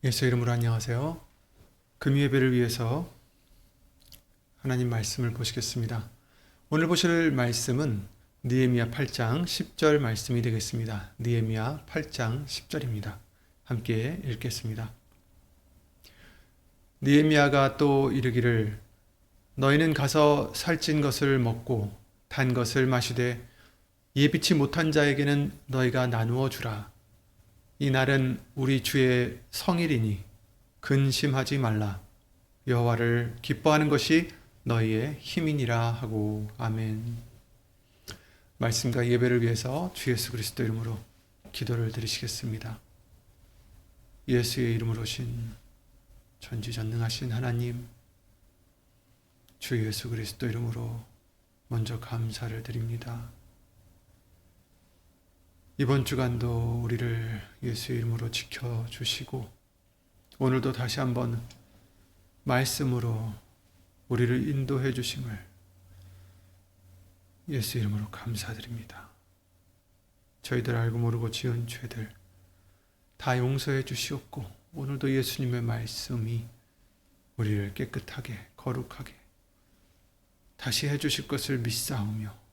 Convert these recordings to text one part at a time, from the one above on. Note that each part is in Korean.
예수 이름으로 안녕하세요. 금요예배를 위해서 하나님 말씀을 보시겠습니다. 오늘 보실 말씀은 느헤미야 8장 10절 말씀이 되겠습니다. 느헤미야 8장 10절입니다. 함께 읽겠습니다. 느헤미야가 또 이르기를 너희는 가서 살찐 것을 먹고 단 것을 마시되 예비치 못한 자에게는 너희가 나누어 주라. 이 날은 우리 주의 성일이니 근심하지 말라. 여호와를 기뻐하는 것이 너희의 힘이니라 하고. 아멘. 말씀과 예배를 위해서 주 예수 그리스도 이름으로 기도를 드리시겠습니다. 예수의 이름으로 오신 전지전능하신 하나님, 주 예수 그리스도 이름으로 먼저 감사를 드립니다. 이번 주간도 우리를 예수의 이름으로 지켜주시고 오늘도 다시 한번 말씀으로 우리를 인도해 주심을 예수 이름으로 감사드립니다. 저희들 알고 모르고 지은 죄들 다 용서해 주시옵고 오늘도 예수님의 말씀이 우리를 깨끗하게 거룩하게 다시 해 주실 것을 믿사오며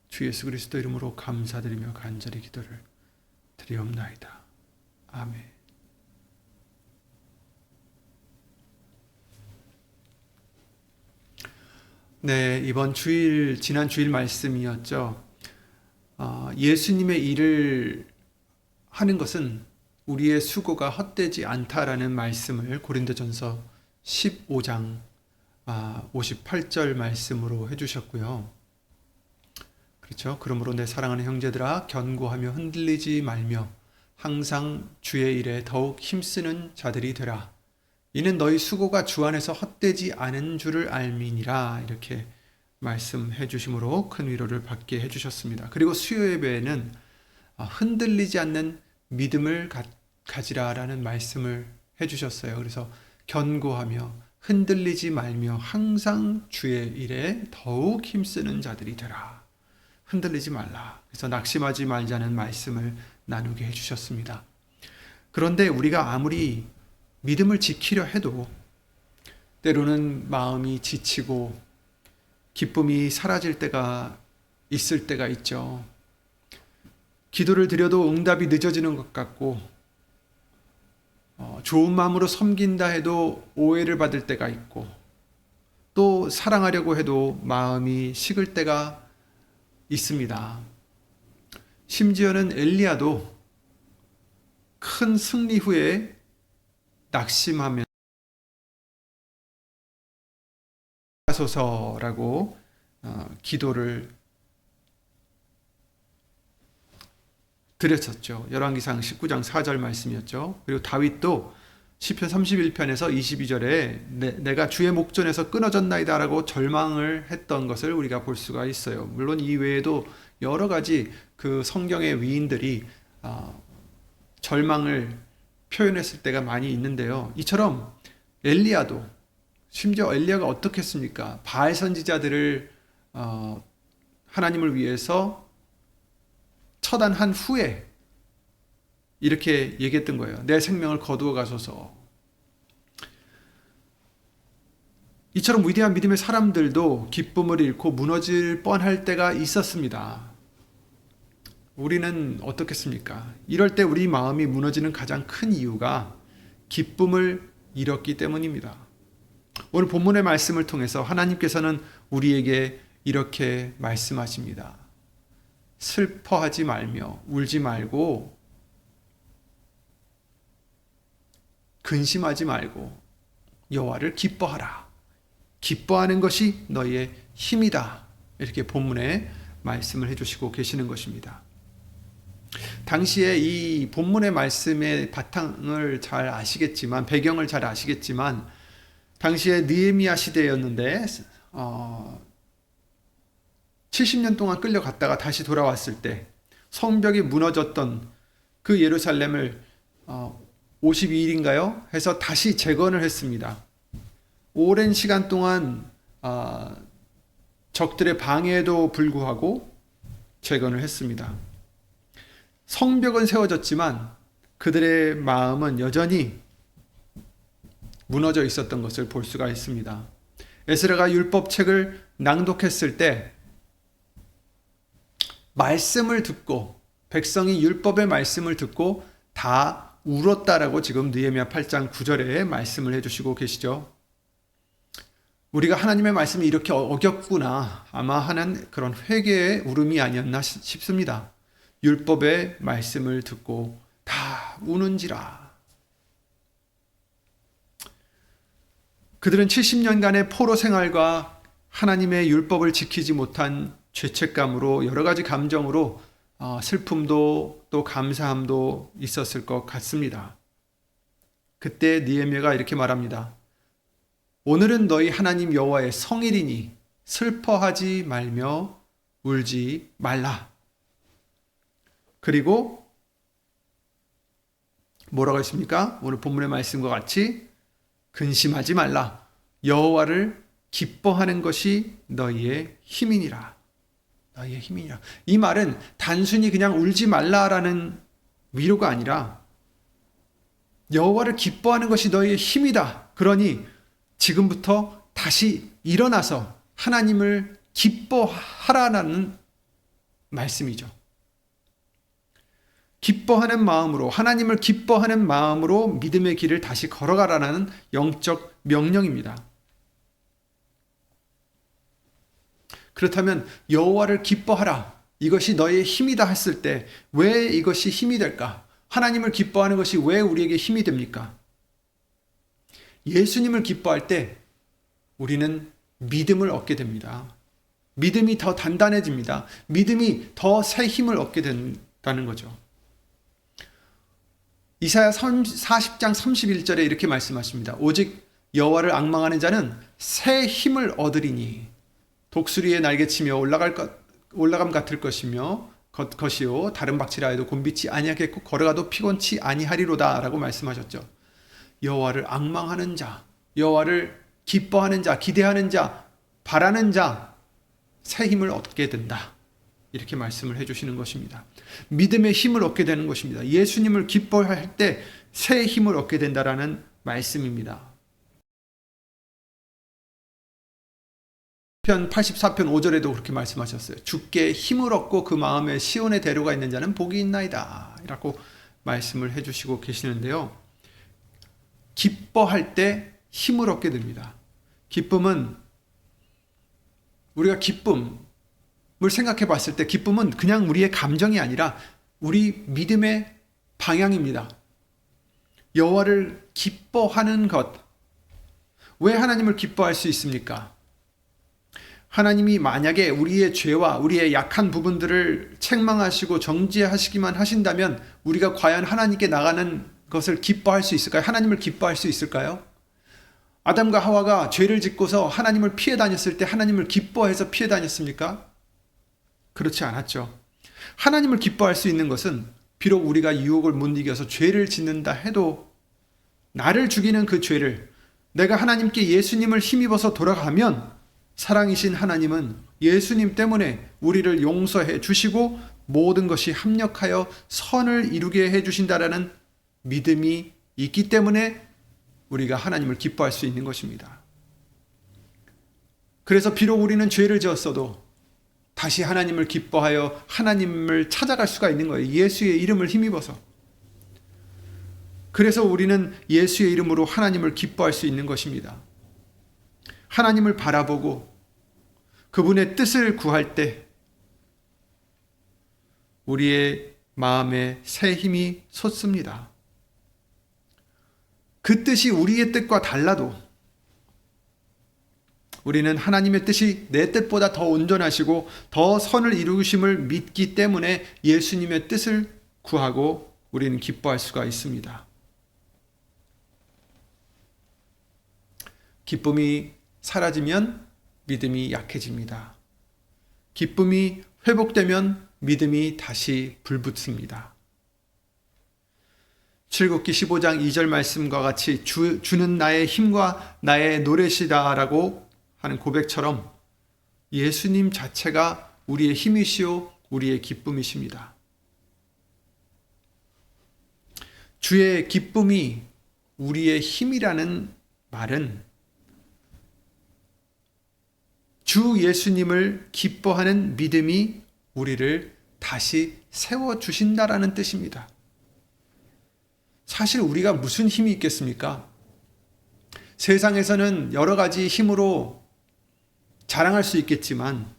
주 예수 그리스도 이름으로 감사드리며 간절히 기도를 드리옵나이다. 아멘. 네, 이번 주일, 지난 주일 말씀이었죠. 예수님의 일을 하는 것은 우리의 수고가 헛되지 않다라는 말씀을 고린도전서 15장 58절 말씀으로 해주셨고요. 그렇죠. 그러므로 내 사랑하는 형제들아 견고하며 흔들리지 말며 항상 주의 일에 더욱 힘쓰는 자들이 되라. 이는 너희 수고가 주 안에서 헛되지 않은 줄을 알미니라. 이렇게 말씀해 주심으로 큰 위로를 받게 해주셨습니다. 그리고 수요 예배에는 흔들리지 않는 믿음을 가지라라는 말씀을 해주셨어요. 그래서 견고하며 흔들리지 말며 항상 주의 일에 더욱 힘쓰는 자들이 되라. 흔들리지 말라. 그래서 낙심하지 말자는 말씀을 나누게 해주셨습니다. 그런데 우리가 아무리 믿음을 지키려 해도 때로는 마음이 지치고 기쁨이 사라질 때가 있을 때가 있죠. 기도를 드려도 응답이 늦어지는 것 같고 좋은 마음으로 섬긴다 해도 오해를 받을 때가 있고 또 사랑하려고 해도 마음이 식을 때가 있습니다. 심지어는 엘리야도 큰 승리 후에 낙심하며 하소서라고 기도를 드렸었죠. 열왕기상 19장 4절 말씀이었죠. 그리고 다윗도 시편 31편에서 22절에 내가 주의 목전에서 끊어졌나이다 라고 절망을 했던 것을 우리가 볼 수가 있어요. 물론 이 외에도 여러 가지 그 성경의 위인들이 절망을 표현했을 때가 많이 있는데요. 이처럼 엘리야도 심지어 엘리야가 어떻게 했습니까? 바알 선지자들을 하나님을 위해서 처단한 후에 이렇게 얘기했던 거예요. 내 생명을 거두어 가소서. 이처럼 위대한 믿음의 사람들도 기쁨을 잃고 무너질 뻔할 때가 있었습니다. 우리는 어떻겠습니까? 이럴 때 우리 마음이 무너지는 가장 큰 이유가 기쁨을 잃었기 때문입니다. 오늘 본문의 말씀을 통해서 하나님께서는 우리에게 이렇게 말씀하십니다. 슬퍼하지 말며 울지 말고 근심하지 말고 여호와를 기뻐하라. 기뻐하는 것이 너희의 힘이다. 이렇게 본문에 말씀을 해주시고 계시는 것입니다. 당시에 이 본문의 말씀의 바탕을 잘 아시겠지만 배경을 잘 아시겠지만 당시에 느헤미야 시대였는데 70년 동안 끌려갔다가 다시 돌아왔을 때 성벽이 무너졌던 그 예루살렘을 52일인가요? 해서 다시 재건을 했습니다. 오랜 시간 동안 적들의 방해에도 불구하고 재건을 했습니다. 성벽은 세워졌지만 그들의 마음은 여전히 무너져 있었던 것을 볼 수가 있습니다. 에스라가 율법책을 낭독했을 때 말씀을 듣고, 백성이 율법의 말씀을 듣고 다 울었다라고 지금 느헤미야 8장 9절에 말씀을 해주시고 계시죠. 우리가 하나님의 말씀이 이렇게 어겼구나 아마 하는 그런 회개의 울음이 아니었나 싶습니다. 율법의 말씀을 듣고 다 우는지라. 그들은 70년간의 포로 생활과 하나님의 율법을 지키지 못한 죄책감으로 여러 가지 감정으로 슬픔도 또 감사함도 있었을 것 같습니다. 그때 느헤미야가 이렇게 말합니다. 오늘은 너희 하나님 여호와의 성일이니 슬퍼하지 말며 울지 말라. 그리고 뭐라고 했습니까? 오늘 본문의 말씀과 같이 근심하지 말라. 여호와를 기뻐하는 것이 너희의 힘이니라. 너희의 힘이니라. 이 말은 단순히 그냥 울지 말라라는 위로가 아니라 여호와를 기뻐하는 것이 너희의 힘이다. 그러니 지금부터 다시 일어나서 하나님을 기뻐하라는 말씀이죠. 기뻐하는 마음으로, 하나님을 기뻐하는 마음으로 믿음의 길을 다시 걸어가라는 영적 명령입니다. 그렇다면 여호와를 기뻐하라. 이것이 너의 힘이다 했을 때 왜 이것이 힘이 될까? 하나님을 기뻐하는 것이 왜 우리에게 힘이 됩니까? 예수님을 기뻐할 때 우리는 믿음을 얻게 됩니다. 믿음이 더 단단해집니다. 믿음이 더 새 힘을 얻게 된다는 거죠. 이사야 40장 31절에 이렇게 말씀하십니다. 오직 여호와를 앙망하는 자는 새 힘을 얻으리니 독수리의 날개치며 올라감 같을 것이요 다른 박치라 해도 곤비치 아니하겠고 걸어가도 피곤치 아니하리로다 라고 말씀하셨죠. 여호와를 앙망하는 자, 여호와를 기뻐하는 자, 기대하는 자, 바라는 자, 새 힘을 얻게 된다. 이렇게 말씀을 해주시는 것입니다. 믿음의 힘을 얻게 되는 것입니다. 예수님을 기뻐할 때 새 힘을 얻게 된다라는 말씀입니다. 편 84편 5절에도 그렇게 말씀하셨어요. 주께 힘을 얻고 그 마음에 시온의 대로가 있는 자는 복이 있나이다. 라고 말씀을 해주시고 계시는데요. 기뻐할 때 힘을 얻게 됩니다. 기쁨은 우리가 기쁨을 생각해 봤을 때 기쁨은 그냥 우리의 감정이 아니라 우리 믿음의 방향입니다. 여호와를 기뻐하는 것. 왜 하나님을 기뻐할 수 있습니까? 하나님이 만약에 우리의 죄와 우리의 약한 부분들을 책망하시고 정죄하시기만 하신다면 우리가 과연 하나님께 나가는 것을 기뻐할 수 있을까요? 하나님을 기뻐할 수 있을까요? 아담과 하와가 죄를 짓고서 하나님을 피해 다녔을 때 하나님을 기뻐해서 피해 다녔습니까? 그렇지 않았죠. 하나님을 기뻐할 수 있는 것은 비록 우리가 유혹을 못 이겨서 죄를 짓는다 해도 나를 죽이는 그 죄를 내가 하나님께 예수님을 힘입어서 돌아가면 사랑이신 하나님은 예수님 때문에 우리를 용서해 주시고 모든 것이 합력하여 선을 이루게 해 주신다라는 믿음이 있기 때문에 우리가 하나님을 기뻐할 수 있는 것입니다. 그래서 비록 우리는 죄를 지었어도 다시 하나님을 기뻐하여 하나님을 찾아갈 수가 있는 거예요. 예수의 이름을 힘입어서. 그래서 우리는 예수의 이름으로 하나님을 기뻐할 수 있는 것입니다. 하나님을 바라보고 그분의 뜻을 구할 때 우리의 마음에 새 힘이 솟습니다. 그 뜻이 우리의 뜻과 달라도 우리는 하나님의 뜻이 내 뜻보다 더 온전하시고 더 선을 이루심을 믿기 때문에 예수님의 뜻을 구하고 우리는 기뻐할 수가 있습니다. 기쁨이 사라지면 믿음이 약해집니다. 기쁨이 회복되면 믿음이 다시 불붙습니다. 출애굽기 15장 2절 말씀과 같이 주는 나의 힘과 나의 노래시다라고 하는 고백처럼 예수님 자체가 우리의 힘이시오 우리의 기쁨이십니다. 주의 기쁨이 우리의 힘이라는 말은 주 예수님을 기뻐하는 믿음이 우리를 다시 세워주신다라는 뜻입니다. 사실 우리가 무슨 힘이 있겠습니까? 세상에서는 여러 가지 힘으로 자랑할 수 있겠지만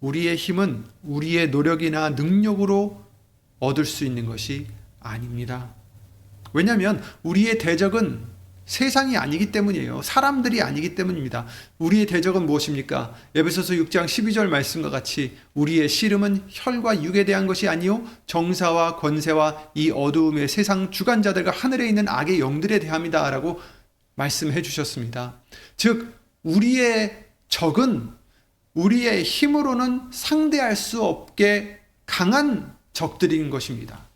우리의 힘은 우리의 노력이나 능력으로 얻을 수 있는 것이 아닙니다. 왜냐하면 우리의 대적은 세상이 아니기 때문이에요. 사람들이 아니기 때문입니다. 우리의 대적은 무엇입니까? 에베소서 6장 12절 말씀과 같이 우리의 씨름은 혈과 육에 대한 것이 아니요 정사와 권세와 이 어두움의 세상 주관자들과 하늘에 있는 악의 영들에 대함이다 라고 말씀해 주셨습니다. 즉 우리의 적은 우리의 힘으로는 상대할 수 없게 강한 적들인 것입니다.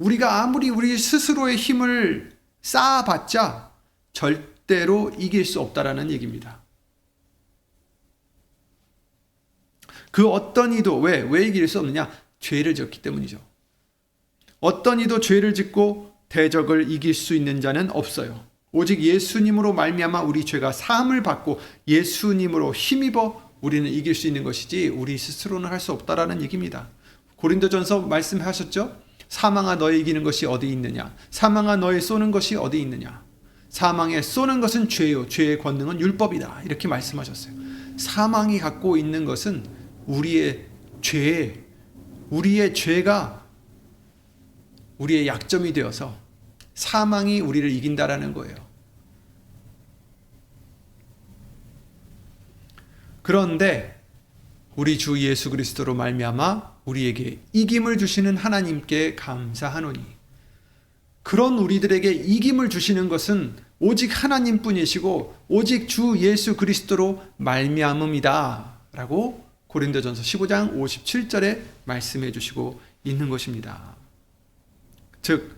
우리가 아무리 우리 스스로의 힘을 쌓아봤자 절대로 이길 수 없다라는 얘기입니다. 그 어떤 이도 왜 이길 수 없느냐? 죄를 지었기 때문이죠. 어떤 이도 죄를 짓고 대적을 이길 수 있는 자는 없어요. 오직 예수님으로 말미암아 우리 죄가 사함을 받고 예수님으로 힘입어 우리는 이길 수 있는 것이지 우리 스스로는 할 수 없다라는 얘기입니다. 고린도전서 말씀하셨죠? 사망아 너의 이기는 것이 어디 있느냐? 사망아 너의 쏘는 것이 어디 있느냐? 사망에 쏘는 것은 죄요. 죄의 권능은 율법이다. 이렇게 말씀하셨어요. 사망이 갖고 있는 것은 우리의 죄가 우리의 약점이 되어서 사망이 우리를 이긴다라는 거예요. 그런데 우리 주 예수 그리스도로 말미암아 우리에게 이김을 주시는 하나님께 감사하노니 그런 우리들에게 이김을 주시는 것은 오직 하나님뿐이시고 오직 주 예수 그리스도로 말미암음이다 라고 고린도전서 15장 57절에 말씀해 주시고 있는 것입니다. 즉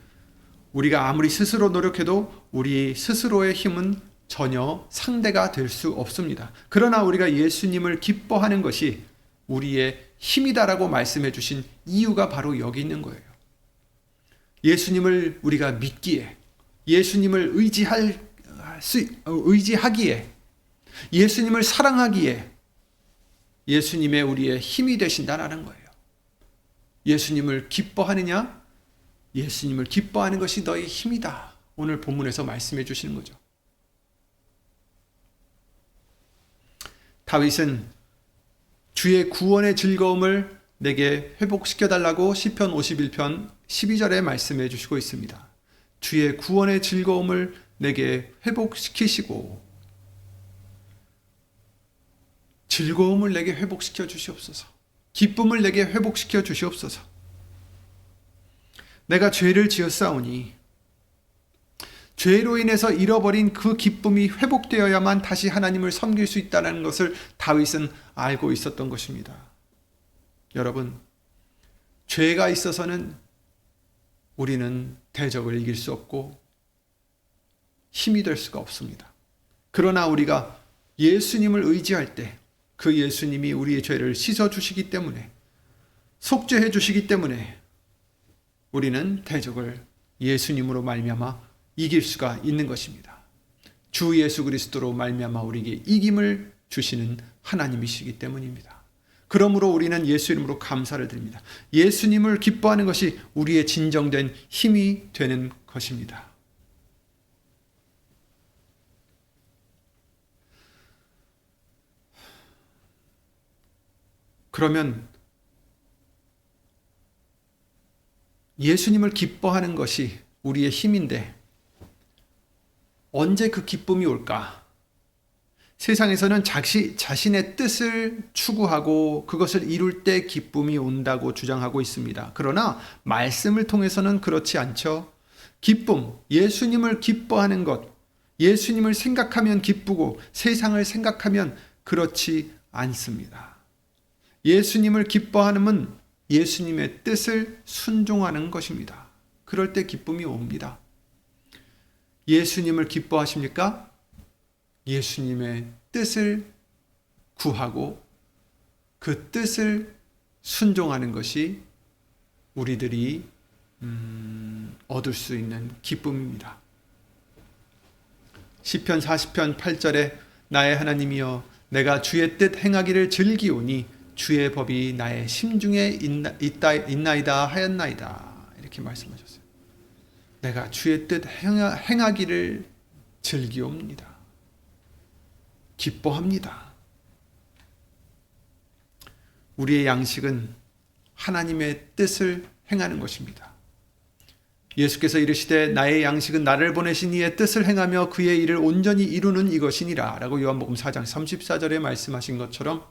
우리가 아무리 스스로 노력해도 우리 스스로의 힘은 전혀 상대가 될 수 없습니다. 그러나 우리가 예수님을 기뻐하는 것이 우리의 힘이다라고 말씀해 주신 이유가 바로 여기 있는 거예요. 예수님을 우리가 믿기에, 예수님을 의지하기에, 예수님을 사랑하기에 예수님의 우리의 힘이 되신다라는 거예요. 예수님을 기뻐하느냐? 예수님을 기뻐하는 것이 너의 힘이다. 오늘 본문에서 말씀해 주시는 거죠. 다윗은 주의 구원의 즐거움을 내게 회복시켜달라고 시편 51편 12절에 말씀해 주시고 있습니다. 주의 구원의 즐거움을 내게 회복시키시고 즐거움을 내게 회복시켜 주시옵소서. 기쁨을 내게 회복시켜 주시옵소서. 내가 죄를 지었사오니 죄로 인해서 잃어버린 그 기쁨이 회복되어야만 다시 하나님을 섬길 수 있다는 것을 다윗은 알고 있었던 것입니다. 여러분, 죄가 있어서는 우리는 대적을 이길 수 없고 힘이 될 수가 없습니다. 그러나 우리가 예수님을 의지할 때 그 예수님이 우리의 죄를 씻어주시기 때문에 속죄해 주시기 때문에 우리는 대적을 예수님으로 말미암아 이길 수가 있는 것입니다. 주 예수 그리스도로 말미암아 우리에게 이김을 주시는 하나님이시기 때문입니다. 그러므로 우리는 예수 이름으로 감사를 드립니다. 예수님을 기뻐하는 것이 우리의 진정된 힘이 되는 것입니다. 그러면 예수님을 기뻐하는 것이 우리의 힘인데 언제 그 기쁨이 올까? 세상에서는 자신의 뜻을 추구하고 그것을 이룰 때 기쁨이 온다고 주장하고 있습니다. 그러나 말씀을 통해서는 그렇지 않죠. 기쁨, 예수님을 기뻐하는 것, 예수님을 생각하면 기쁘고 세상을 생각하면 그렇지 않습니다. 예수님을 기뻐하는 예수님의 뜻을 순종하는 것입니다. 그럴 때 기쁨이 옵니다. 예수님을 기뻐하십니까? 예수님의 뜻을 구하고 그 뜻을 순종하는 것이 우리들이 얻을 수 있는 기쁨입니다. 시편 40편 8절에 나의 하나님이여 내가 주의 뜻 행하기를 즐기오니 주의 법이 나의 심중에 있나이다 하였나이다. 이렇게 말씀하셨어요. 내가 주의 뜻 행하기를 즐기옵니다. 기뻐합니다. 우리의 양식은 하나님의 뜻을 행하는 것입니다. 예수께서 이르시되 나의 양식은 나를 보내신 이의 뜻을 행하며 그의 일을 온전히 이루는 이것이니라 라고 요한복음 4장 34절에 말씀하신 것처럼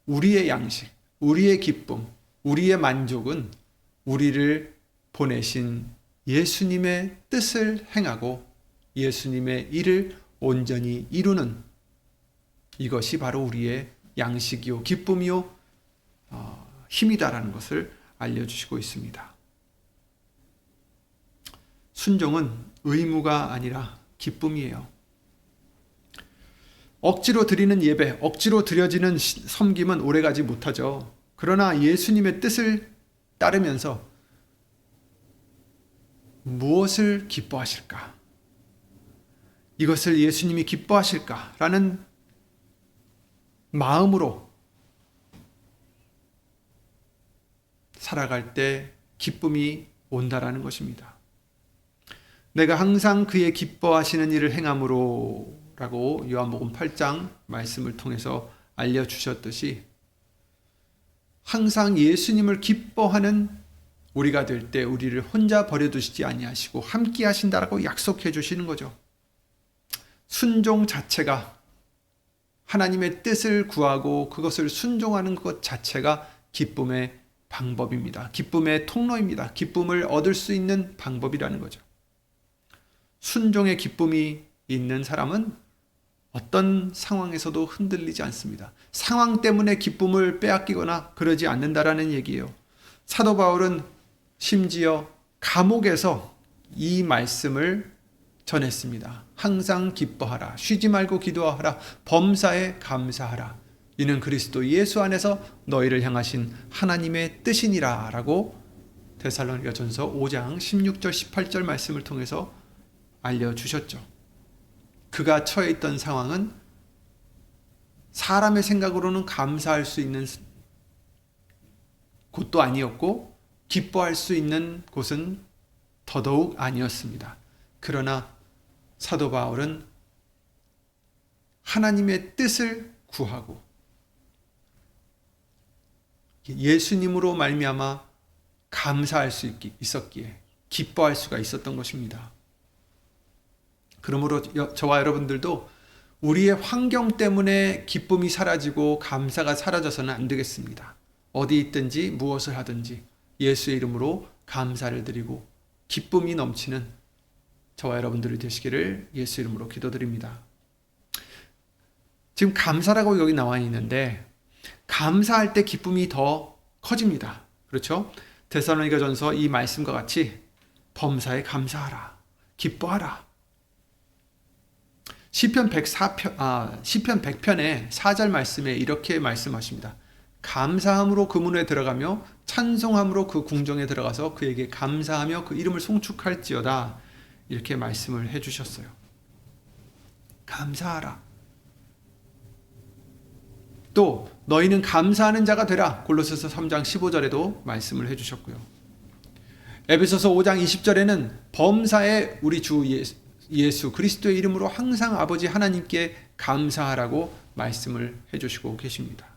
우리의 양식, 우리의 기쁨, 우리의 만족은 우리를 보내신 예수님의 뜻을 행하고 예수님의 일을 온전히 이루는 이것이 바로 우리의 양식이요 기쁨이요 힘이다라는 것을 알려주시고 있습니다. 순종은 의무가 아니라 기쁨이에요. 억지로 드리는 예배, 억지로 드려지는 섬김은 오래가지 못하죠. 그러나 예수님의 뜻을 따르면서 무엇을 기뻐하실까? 이것을 예수님이 기뻐하실까라는 마음으로 살아갈 때 기쁨이 온다라는 것입니다. 내가 항상 그의 기뻐하시는 일을 행함으로 라고 요한복음 8장 말씀을 통해서 알려주셨듯이 항상 예수님을 기뻐하는 우리가 될 때 우리를 혼자 버려두시지 아니하시고 함께 하신다라고 약속해 주시는 거죠. 순종 자체가 하나님의 뜻을 구하고 그것을 순종하는 것 자체가 기쁨의 방법입니다. 기쁨의 통로입니다. 기쁨을 얻을 수 있는 방법이라는 거죠. 순종의 기쁨이 있는 사람은 어떤 상황에서도 흔들리지 않습니다. 상황 때문에 기쁨을 빼앗기거나 그러지 않는다라는 얘기예요. 사도 바울은 심지어 감옥에서 이 말씀을 전했습니다. 항상 기뻐하라. 쉬지 말고 기도하라. 범사에 감사하라. 이는 그리스도 예수 안에서 너희를 향하신 하나님의 뜻이니라 라고 데살로니가전서 5장 16절 18절 말씀을 통해서 알려주셨죠. 그가 처해 있던 상황은 사람의 생각으로는 감사할 수 있는 곳도 아니었고 기뻐할 수 있는 곳은 더더욱 아니었습니다. 그러나 사도 바울은 하나님의 뜻을 구하고 예수님으로 말미암아 감사할 수 있었기에 기뻐할 수가 있었던 것입니다. 그러므로 저와 여러분들도 우리의 환경 때문에 기쁨이 사라지고 감사가 사라져서는 안 되겠습니다. 어디 있든지 무엇을 하든지 예수의 이름으로 감사를 드리고 기쁨이 넘치는 저와 여러분들이 되시기를 예수 이름으로 기도드립니다. 지금 감사라고 여기 나와 있는데 감사할 때 기쁨이 더 커집니다. 그렇죠? 데살로니가전서 이 말씀과 같이 범사에 감사하라. 기뻐하라. 시편 100편의 4절 말씀에 이렇게 말씀하십니다. 감사함으로 그 문에 들어가며 찬송함으로 그 궁정에 들어가서 그에게 감사하며 그 이름을 송축할지어다. 이렇게 말씀을 해주셨어요. 감사하라. 또 너희는 감사하는 자가 되라. 골로새서 3장 15절에도 말씀을 해주셨고요. 에베소서 5장 20절에는 범사에 우리 주 예수 그리스도의 이름으로 항상 아버지 하나님께 감사하라고 말씀을 해주시고 계십니다.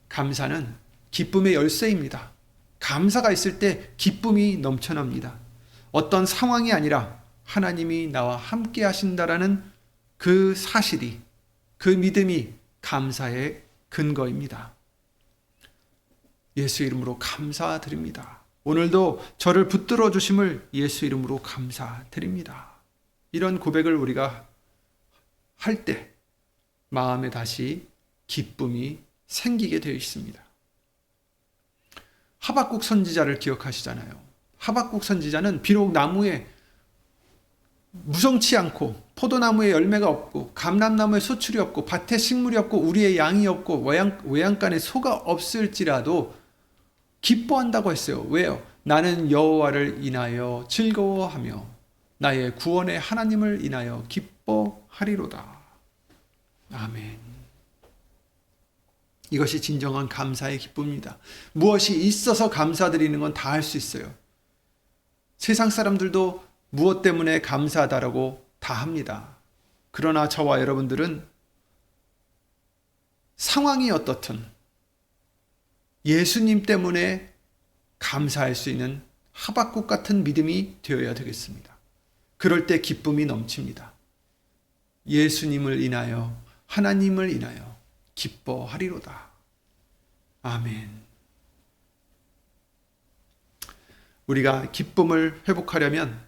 감사는 기쁨의 열쇠입니다. 감사가 있을 때 기쁨이 넘쳐납니다. 어떤 상황이 아니라 하나님이 나와 함께 하신다라는 그 사실이, 그 믿음이 감사의 근거입니다. 예수 이름으로 감사드립니다. 오늘도 저를 붙들어 주심을 예수 이름으로 감사드립니다. 이런 고백을 우리가 할 때 마음에 다시 기쁨이 생기게 되어 있습니다. 하박국 선지자를 기억하시잖아요. 하박국 선지자는 비록 나무에 무성치 않고 포도나무에 열매가 없고 감람나무에 소출이 없고 밭에 식물이 없고 우리의 양이 없고 외양간에 소가 없을지라도 기뻐한다고 했어요. 왜요? 나는 여호와를 인하여 즐거워하며 나의 구원의 하나님을 인하여 기뻐하리로다. 아멘. 이것이 진정한 감사의 기쁨입니다. 무엇이 있어서 감사드리는 건 다 할 수 있어요. 세상 사람들도 무엇 때문에 감사하다라고 다 합니다. 그러나 저와 여러분들은 상황이 어떻든 예수님 때문에 감사할 수 있는 하박국 같은 믿음이 되어야 되겠습니다. 그럴 때 기쁨이 넘칩니다. 예수님을 인하여, 하나님을 인하여 기뻐하리로다. 아멘. 우리가 기쁨을 회복하려면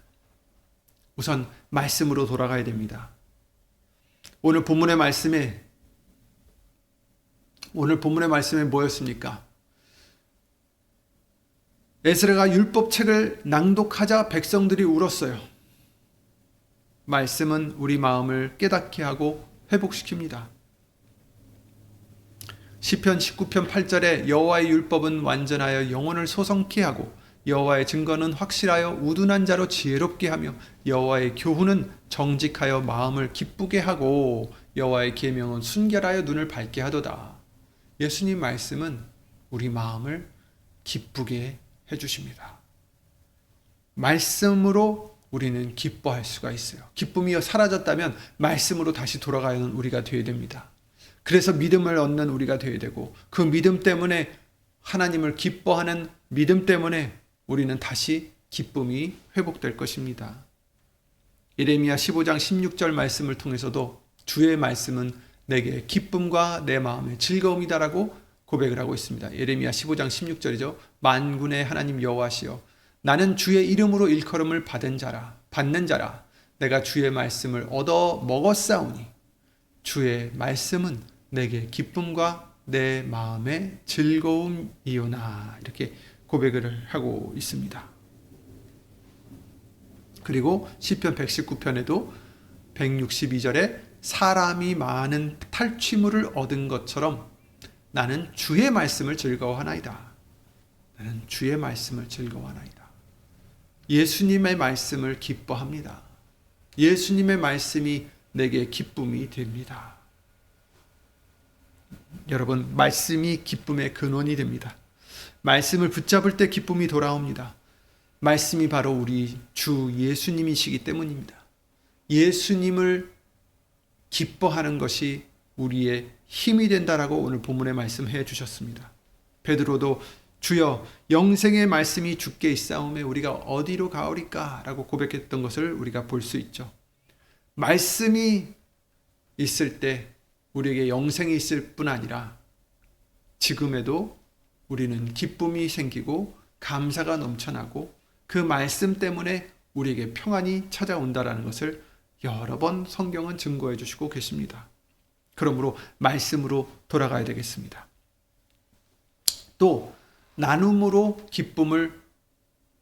우선 말씀으로 돌아가야 됩니다. 오늘 본문의 말씀에 뭐였습니까? 에스라가 율법책을 낭독하자 백성들이 울었어요. 말씀은 우리 마음을 깨닫게 하고 회복시킵니다. 시편 19편 8절에 여호와의 율법은 완전하여 영혼을 소성케 하고 여호와의 증거는 확실하여 우둔한 자로 지혜롭게 하며 여호와의 교훈은 정직하여 마음을 기쁘게 하고 여호와의 계명은 순결하여 눈을 밝게 하도다. 예수님 말씀은 우리 마음을 기쁘게 해주십니다. 말씀으로 우리는 기뻐할 수가 있어요. 기쁨이 사라졌다면 말씀으로 다시 돌아가는 우리가 되어야 됩니다. 그래서 믿음을 얻는 우리가 되어야 되고 그 믿음 때문에 하나님을 기뻐하는 믿음 때문에 우리는 다시 기쁨이 회복될 것입니다. 예레미야 15장 16절 말씀을 통해서도 주의 말씀은 내게 기쁨과 내 마음의 즐거움이다라고 고백을 하고 있습니다. 예레미야 15장 16절이죠. 만군의 하나님 여호와시여 나는 주의 이름으로 일컬음을 받는 자라 내가 주의 말씀을 얻어 먹었사오니 주의 말씀은 내게 기쁨과 내 마음의 즐거움이오나 이렇게 고백을 하고 있습니다. 그리고 시편 119편에도 162절에 사람이 많은 탈취물을 얻은 것처럼 나는 주의 말씀을 즐거워하나이다. 나는 주의 말씀을 즐거워하나이다. 예수님의 말씀을 기뻐합니다. 예수님의 말씀이 내게 기쁨이 됩니다. 여러분, 말씀이 기쁨의 근원이 됩니다. 말씀을 붙잡을 때 기쁨이 돌아옵니다. 말씀이 바로 우리 주 예수님이시기 때문입니다. 예수님을 기뻐하는 것이 우리의 힘이 된다라고 오늘 본문에 말씀해 주셨습니다. 베드로도 주여 영생의 말씀이 주께 있사오매 우리가 어디로 가오리까? 라고 고백했던 것을 우리가 볼 수 있죠. 말씀이 있을 때 우리에게 영생이 있을 뿐 아니라 지금에도 우리는 기쁨이 생기고 감사가 넘쳐나고 그 말씀 때문에 우리에게 평안이 찾아온다라는 것을 여러 번 성경은 증거해 주시고 계십니다. 그러므로 말씀으로 돌아가야 되겠습니다. 또 나눔으로 기쁨을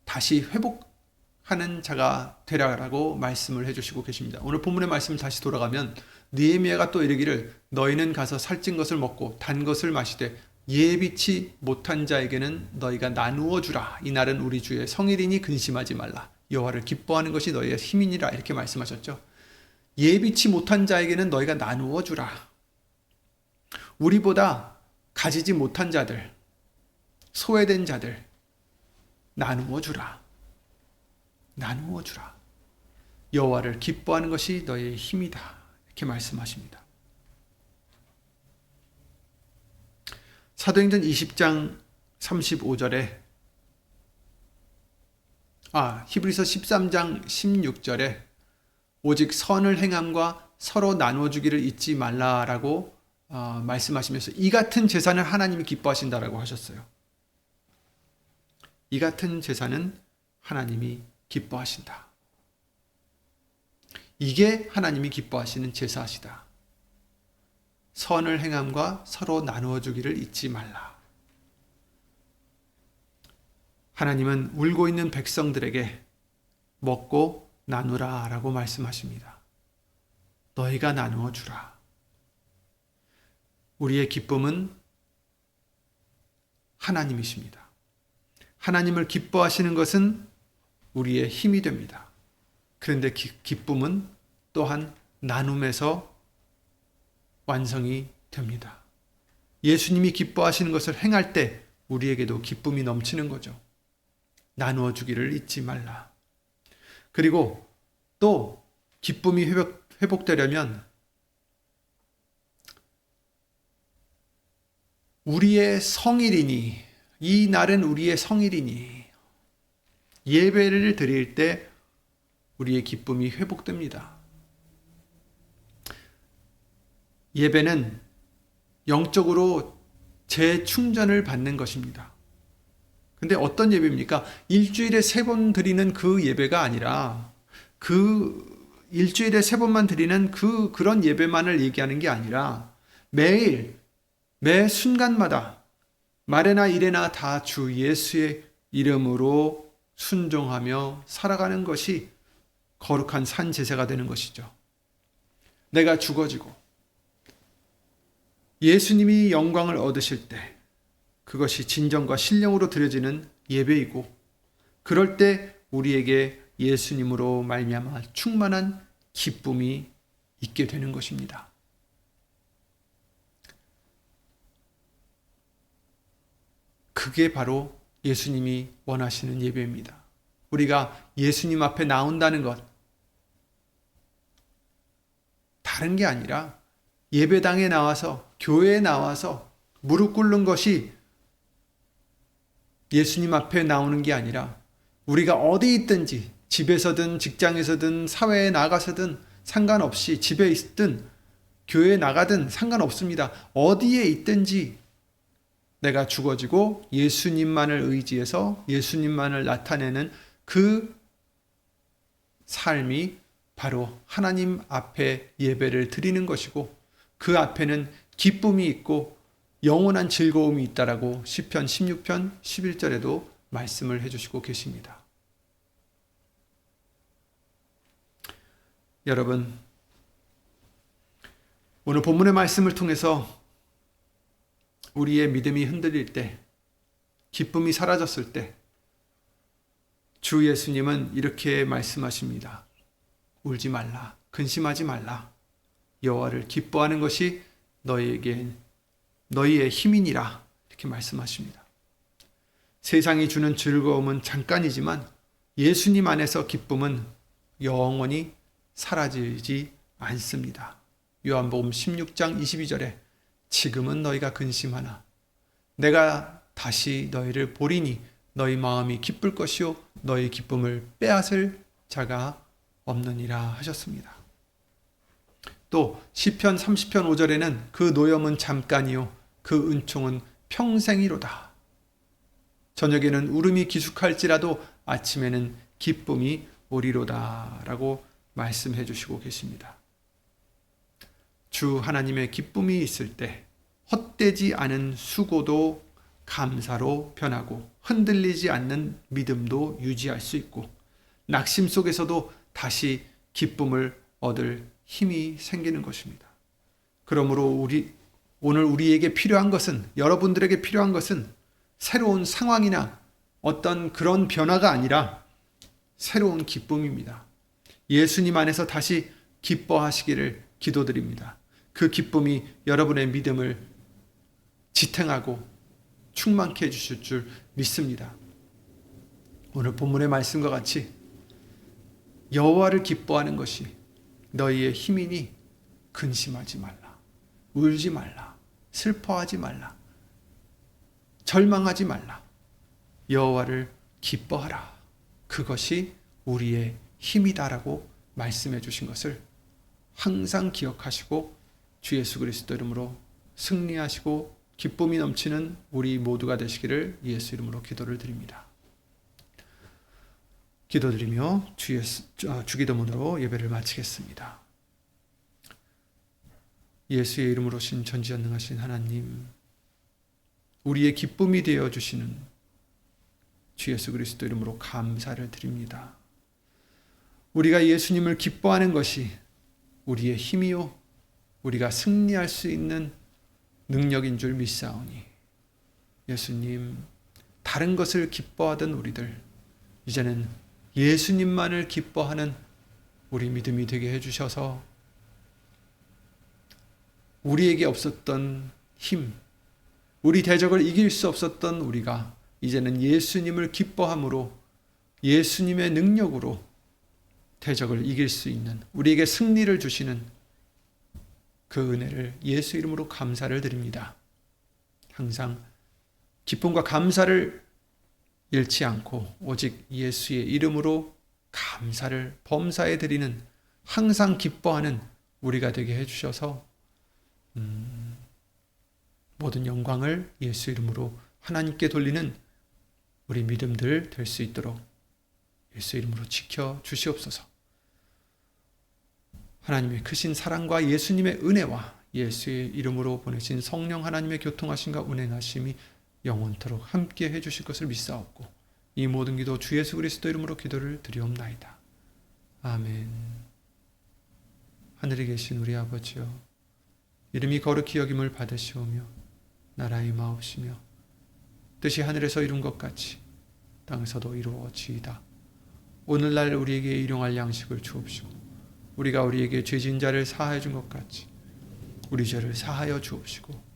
다시 회복하는 자가 되라라고 말씀을 해주시고 계십니다. 오늘 본문의 말씀 다시 돌아가면 느헤미야가 또 이르기를 너희는 가서 살찐 것을 먹고 단 것을 마시되 예비치 못한 자에게는 너희가 나누어 주라. 이날은 우리 주의 성일이니 근심하지 말라. 여호와를 기뻐하는 것이 너희의 힘이니라. 이렇게 말씀하셨죠. 예비치 못한 자에게는 너희가 나누어 주라. 우리보다 가지지 못한 자들, 소외된 자들 나누어 주라. 나누어 주라. 여호와를 기뻐하는 것이 너희의 힘이다. 이렇게 말씀하십니다. 사도행전 20장 35절에 히브리서 13장 16절에 오직 선을 행함과 서로 나눠주기를 잊지 말라라고 말씀하시면서 이 같은 제사는 하나님이 기뻐하신다라고 하셨어요. 이 같은 제사는 하나님이 기뻐하신다. 이게 하나님이 기뻐하시는 제사시다. 선을 행함과 서로 나누어 주기를 잊지 말라. 하나님은 울고 있는 백성들에게 먹고 나누라 라고 말씀하십니다. 너희가 나누어 주라. 우리의 기쁨은 하나님이십니다. 하나님을 기뻐하시는 것은 우리의 힘이 됩니다. 그런데 기쁨은 또한 나눔에서 완성이 됩니다. 예수님이 기뻐하시는 것을 행할 때 우리에게도 기쁨이 넘치는 거죠. 나누어 주기를 잊지 말라. 그리고 또 기쁨이 회복되려면 우리의 성일이니, 이 날은 우리의 성일이니 예배를 드릴 때 우리의 기쁨이 회복됩니다. 예배는 영적으로 재충전을 받는 것입니다. 근데 어떤 예배입니까? 일주일에 3번 드리는 그 예배가 아니라, 일주일에 3번만 드리는 그런 예배만을 얘기하는 게 아니라, 매일, 매 순간마다, 말에나 일에나 다 주 예수의 이름으로 순종하며 살아가는 것이 거룩한 산 제사가 되는 것이죠. 내가 죽어지고 예수님이 영광을 얻으실 때 그것이 진정과 신령으로 드려지는 예배이고, 그럴 때 우리에게 예수님으로 말미암아 충만한 기쁨이 있게 되는 것입니다. 그게 바로 예수님이 원하시는 예배입니다. 우리가 예수님 앞에 나온다는 것, 다른 게 아니라 예배당에 나와서, 교회에 나와서 무릎 꿇는 것이 예수님 앞에 나오는 게 아니라, 우리가 어디 있든지, 집에서든 직장에서든 사회에 나가서든 상관없이, 집에 있든 교회에 나가든 상관없습니다. 어디에 있든지 내가 죽어지고 예수님만을 의지해서 예수님만을 나타내는 그 삶이 바로 하나님 앞에 예배를 드리는 것이고, 그 앞에는 기쁨이 있고 영원한 즐거움이 있다라고 시편 16편 11절에도 말씀을 해주시고 계십니다. 여러분, 오늘 본문의 말씀을 통해서 우리의 믿음이 흔들릴 때, 기쁨이 사라졌을 때 주 예수님은 이렇게 말씀하십니다. 울지 말라, 근심하지 말라. 여호와를 기뻐하는 것이 너희의 힘이니라. 이렇게 말씀하십니다. 세상이 주는 즐거움은 잠깐이지만 예수님 안에서 기쁨은 영원히 사라지지 않습니다. 요한복음 16장 22절에 지금은 너희가 근심하나 내가 다시 너희를 보리니 너희 마음이 기쁠 것이요 너희 기쁨을 빼앗을 자가 없느니라 하셨습니다. 또 시편 30편 5절에는 그 노염은 잠깐이요 그 은총은 평생이로다. 저녁에는 울음이 기숙할지라도 아침에는 기쁨이 오리로다 라고 말씀해 주시고 계십니다. 주 하나님의 기쁨이 있을 때 헛되지 않은 수고도 감사로 변하고 흔들리지 않는 믿음도 유지할 수 있고, 낙심 속에서도 다시 기쁨을 얻을 힘이 생기는 것입니다. 그러므로 오늘 우리에게 필요한 것은, 여러분들에게 필요한 것은 새로운 상황이나 어떤 그런 변화가 아니라 새로운 기쁨입니다. 예수님 안에서 다시 기뻐하시기를 기도드립니다. 그 기쁨이 여러분의 믿음을 지탱하고 충만케 해주실 줄 믿습니다. 오늘 본문의 말씀과 같이 여호와를 기뻐하는 것이 너희의 힘이니 근심하지 말라, 울지 말라, 슬퍼하지 말라, 절망하지 말라. 여호와를 기뻐하라. 그것이 우리의 힘이다라고 말씀해 주신 것을 항상 기억하시고 주 예수 그리스도 이름으로 승리하시고 기쁨이 넘치는 우리 모두가 되시기를 예수 이름으로 기도를 드립니다. 기도드리며 주기도문으로 예배를 마치겠습니다. 예수의 이름으로 신 전지전능하신 하나님, 우리의 기쁨이 되어주시는 주 예수 그리스도 이름으로 감사를 드립니다. 우리가 예수님을 기뻐하는 것이 우리의 힘이요 우리가 승리할 수 있는 능력인 줄 믿사오니 예수님, 다른 것을 기뻐하던 우리들, 이제는 예수님만을 기뻐하는 우리 믿음이 되게 해주셔서 우리에게 없었던 힘, 우리 대적을 이길 수 없었던 우리가 이제는 예수님을 기뻐함으로 예수님의 능력으로 대적을 이길 수 있는, 우리에게 승리를 주시는 그 은혜를 예수 이름으로 감사를 드립니다. 항상 기쁨과 감사를 잃지 않고 오직 예수의 이름으로 감사를 범사에 드리는, 항상 기뻐하는 우리가 되게 해주셔서 모든 영광을 예수 이름으로 하나님께 돌리는 우리 믿음들 될 수 있도록 예수 이름으로 지켜 주시옵소서. 하나님의 크신 사랑과 예수님의 은혜와 예수의 이름으로 보내신 성령 하나님의 교통하심과 운행하심이 영원토록 함께 해주실 것을 믿사옵고 이 모든 기도 주 예수 그리스도 이름으로 기도를 드리옵나이다. 아멘. 하늘에 계신 우리 아버지여, 이름이 거룩히 여김을 받으시오며 나라의 마옵시며 뜻이 하늘에서 이룬 것 같이 땅에서도 이루어지이다. 오늘날 우리에게 일용할 양식을 주옵시고 우리가 우리에게 죄진 자를 사하여 준 것 같이 우리 죄를 사하여 주옵시고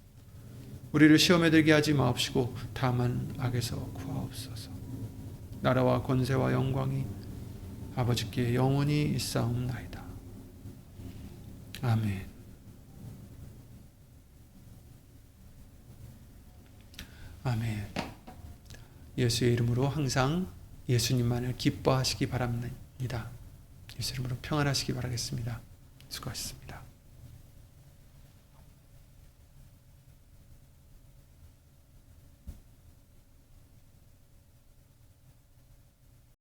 우리를 시험에 들게 하지 마옵시고 다만 악에서 구하옵소서. 나라와 권세와 영광이 아버지께 영원히 있사옵나이다. 아멘. 아멘. 예수의 이름으로 항상 예수님만을 기뻐하시기 바랍니다. 예수 이름으로 평안하시기 바라겠습니다. 수고하셨습니다.